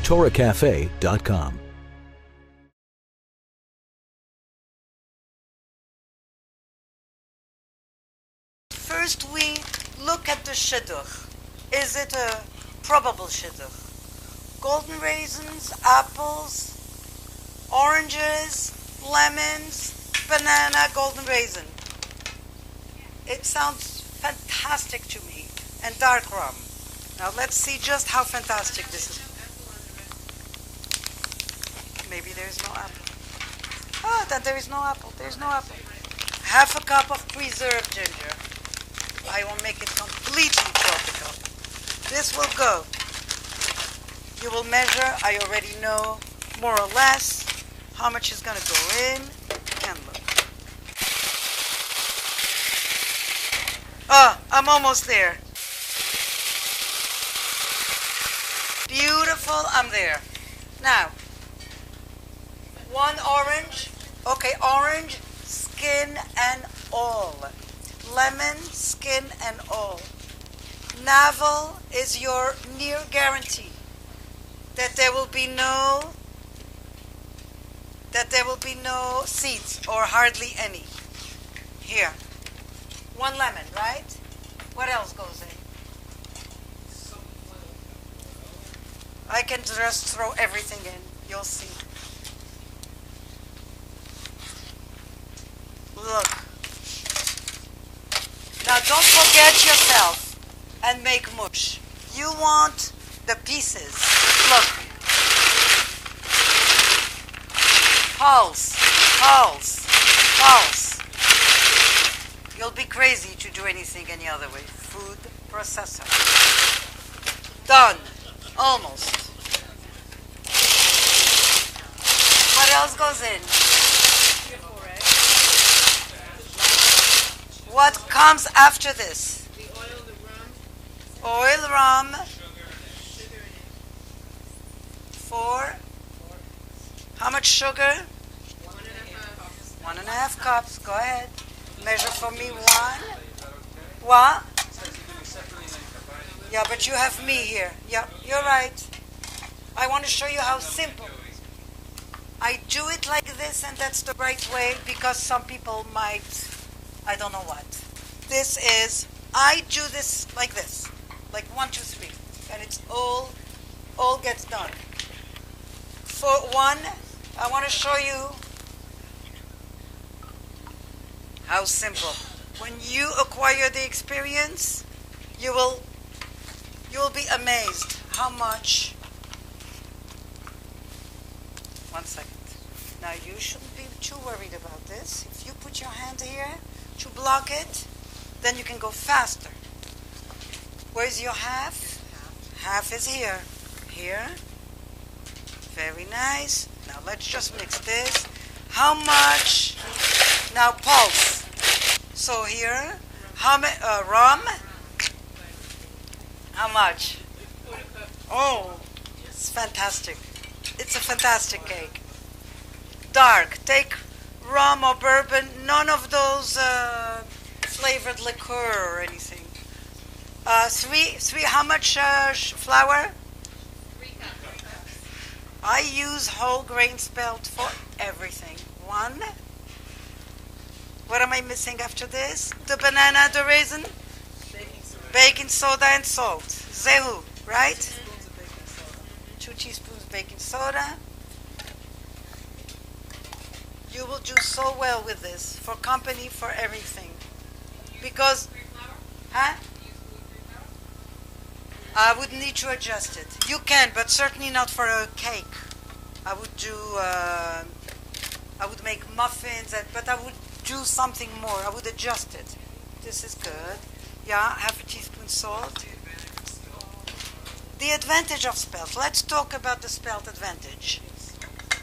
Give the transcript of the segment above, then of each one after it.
TorahCafe.com. First we look at the shidduch. Is it a probable shidduch? Golden raisins, apples, oranges, lemons, banana, golden raisin. It sounds fantastic to me. And dark rum. Now let's see just how fantastic this is. Maybe there is no apple. Oh, then there is no apple. There is no apple. Half a cup of preserved ginger. I will make it completely tropical. This will go. You will measure. I already know more or less how much is going to go in. And look. Oh, I'm almost there. Beautiful, I'm there. Now, one orange. Okay, orange, skin and all. Lemon, skin and all. Navel is your near guarantee that there will be no seeds or hardly any. Here. One lemon, right? What else goes in? I can just throw everything in. You'll see. Look. Now don't forget yourself and make mush. You want the pieces. Look. Pulse. Pulse. Pulse. You'll be crazy to do anything any other way. Food processor. Done. Almost. What else goes in? What comes after this? The oil, the rum. Oil, rum. Sugar. Four. How much sugar? 1.5 cups. Go ahead. Measure for me one. What? Yeah, but you have me here. Yeah, you're right. I want to show you how simple. I do it like this, and that's the right way, because some people might, I don't know what. This is, I do this, like 1, 2, 3, and it's all gets done. For one, I want to show you how simple. When you acquire the experience, you will be amazed how much. 1 second. Now you shouldn't be too worried about this. If you put your hand here to block it, then you can go faster. Where's your half? Half is here. Here. Very nice. Now let's just mix this. How much? Now pulse. So here, how many? Rum? How much? Oh, it's fantastic. It's a fantastic cake. Dark. Take rum or bourbon. None of those flavored liqueur or anything. Three. How much flour? 3 cups. I use whole grain spelt for everything. 1. What am I missing after this? The banana, the raisin, baking soda and salt. Zehu, right? 2 teaspoons baking soda. You will do so well with this, for company, for everything. Because, huh? I would need to adjust it. You can, but certainly not for a cake. I would do, I would make muffins, but I would do something more. I would adjust it. This is good. Yeah, half a teaspoon salt. The advantage of spelt. Let's talk about the spelt advantage.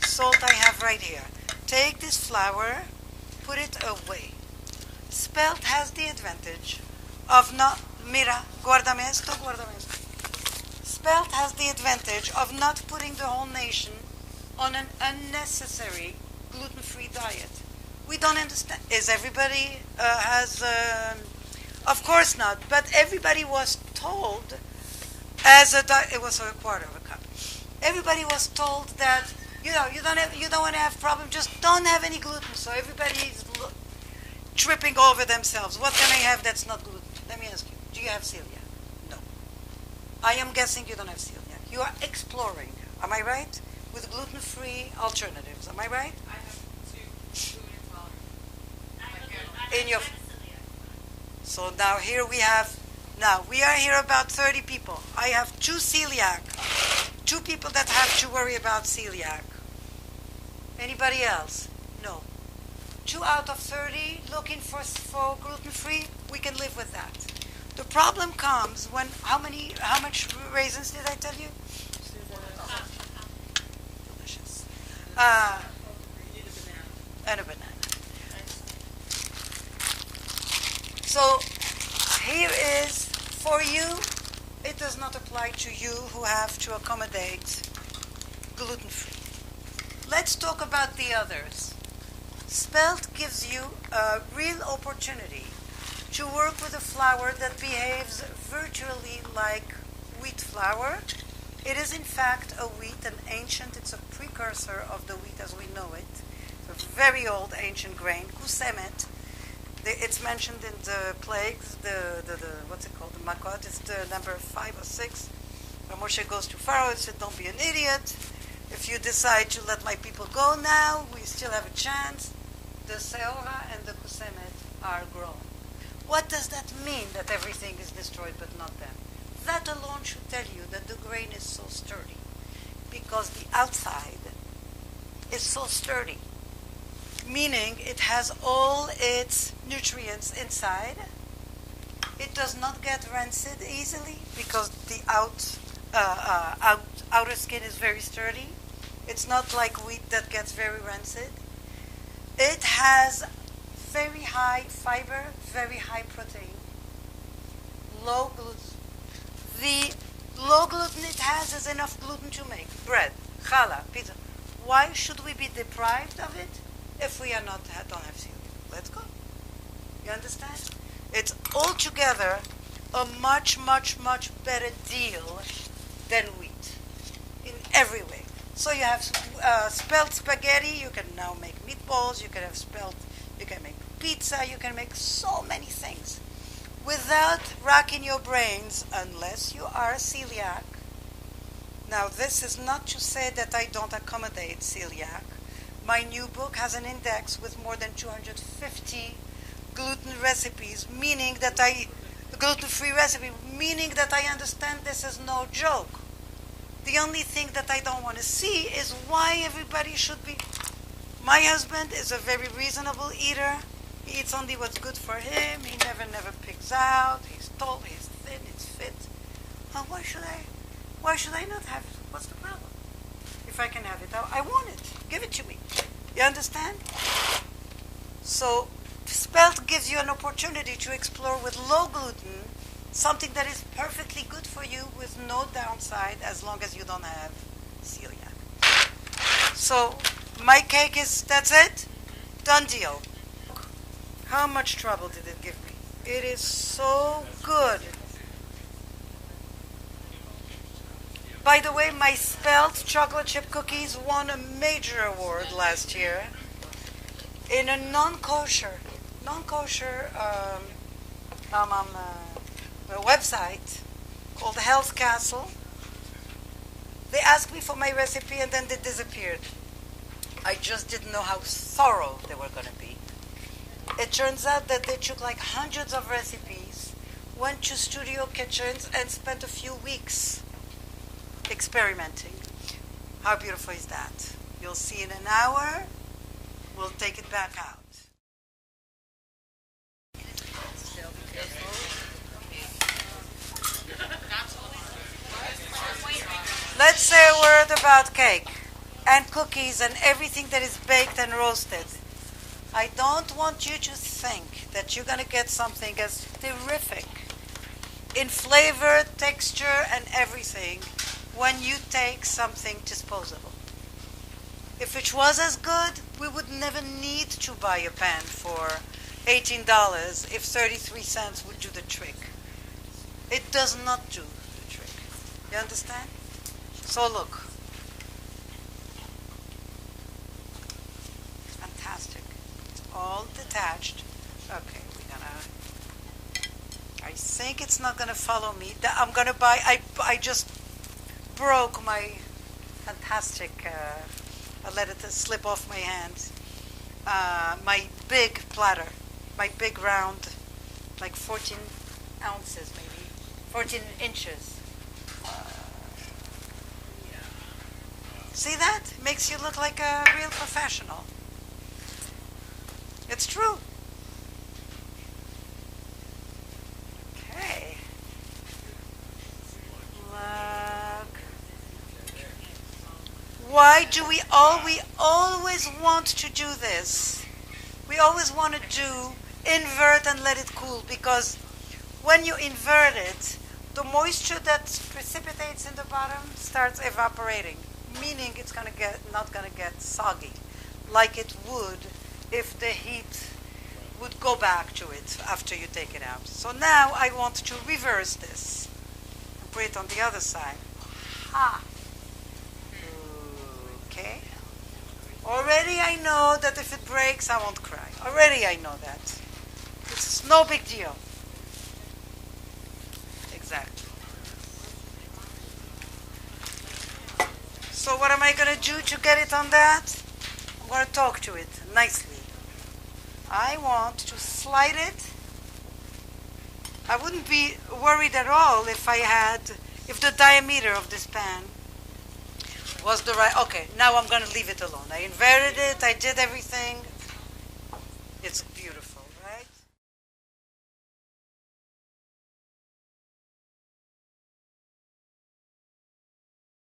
Salt I have right here. Take this flour, put it away. Spelt has the advantage of not, mira, guardame esto. Spelt has the advantage of not putting the whole nation on an unnecessary gluten-free diet. We don't understand. Is everybody of course not, but everybody was told as a diet, it was a quarter of a cup. Everybody was told that you don't want to have problem. Just don't have any gluten. So everybody's tripping over themselves. What can I have that's not gluten? Let me ask you. Do you have celiac? No. I am guessing you don't have celiac. You are exploring. Am I right? With gluten-free alternatives. Am I right? I have two gluten intolerant. In your. So now here we have. Now we are here about 30 people. I have 2 celiac. 2 people that have to worry about celiac. Anybody else? No. 2 out of 30 looking for gluten-free. We can live with that. The problem comes when how much raisins did I tell you? Delicious. And a banana. So here is for you. It does not apply to you who have to accommodate gluten-free. Let's talk about the others. Spelt gives you a real opportunity to work with a flour that behaves virtually like wheat flour. It is in fact a wheat, an ancient, it's a precursor of the wheat as we know it. It's a very old ancient grain, kusemet. It's mentioned in the plagues, the what's it called, the makot, it's the number 5 or 6. When Moshe goes to Pharaoh and said, don't be an idiot. If you decide to let my people go now, we still have a chance. The seora and the kusemet are grown. What does that mean, that everything is destroyed but not them? That alone should tell you that the grain is so sturdy, because the outside is so sturdy, meaning it has all its nutrients inside. It does not get rancid easily because the outer skin is very sturdy. It's not like wheat that gets very rancid. It has very high fiber, very high protein, low gluten. The low gluten it has is enough gluten to make bread, challah, pizza. Why should we be deprived of it if we don't have celiac? Let's go. You understand? It's altogether a much, much, much better deal than wheat in every way. So you have spelt spaghetti, you can now make meatballs, you can have spelt, you can make pizza, you can make so many things without racking your brains unless you are celiac. Now this is not to say that I don't accommodate celiac. My new book has an index with more than 250 gluten recipes, meaning that gluten-free recipe, meaning that I understand this is no joke. The only thing that I don't want to see is why everybody should be. My husband is a very reasonable eater. He eats only what's good for him. He never pigs out. He's tall, he's thin, he's fit. Why should I not have it? What's the problem? If I can have it, I want it. Give it to me. You understand? So spelt gives you an opportunity to explore with low gluten something that is perfectly good for you with no downside as long as you don't have celiac. So my cake that's it? Done deal. How much trouble did it give me? It is so good. By the way, my spelt chocolate chip cookies won a major award last year in a non-kosher website called Health Castle. They asked me for my recipe and then they disappeared. I just didn't know how thorough they were going to be. It turns out that they took like hundreds of recipes, went to studio kitchens and spent a few weeks experimenting. How beautiful is that? You'll see in an hour. We'll take it back out. Let's say a word about cake and cookies and everything that is baked and roasted. I don't want you to think that you're going to get something as terrific in flavor, texture, and everything when you take something disposable. If it was as good, we would never need to buy a pan for $18 if 33 cents would do the trick. It does not do the trick. You understand? So look, all detached. Okay, we're gonna. I think it's not gonna follow me. I'm gonna buy. I just broke my fantastic. I let it slip off my hand. My big platter, my big round, like 14 ounces maybe, 14 inches. See that? Makes you look like a real professional. It's true. Okay. Look. Why do we always want to do this? We always want to do invert and let it cool because when you invert it, the moisture that precipitates in the bottom starts evaporating, meaning it's not gonna get soggy, like it would if the heat would go back to it after you take it out. So now I want to reverse this and put it on the other side. Ha! Okay. Already I know that if it breaks, I won't cry. Already I know that. It's no big deal. Exactly. So what am I going to do to get it on that? I'm going to talk to it nicely. I want to slide it. I wouldn't be worried at all if the diameter of this pan was the right. Okay, now I'm going to leave it alone. I inverted it. I did everything. It's beautiful.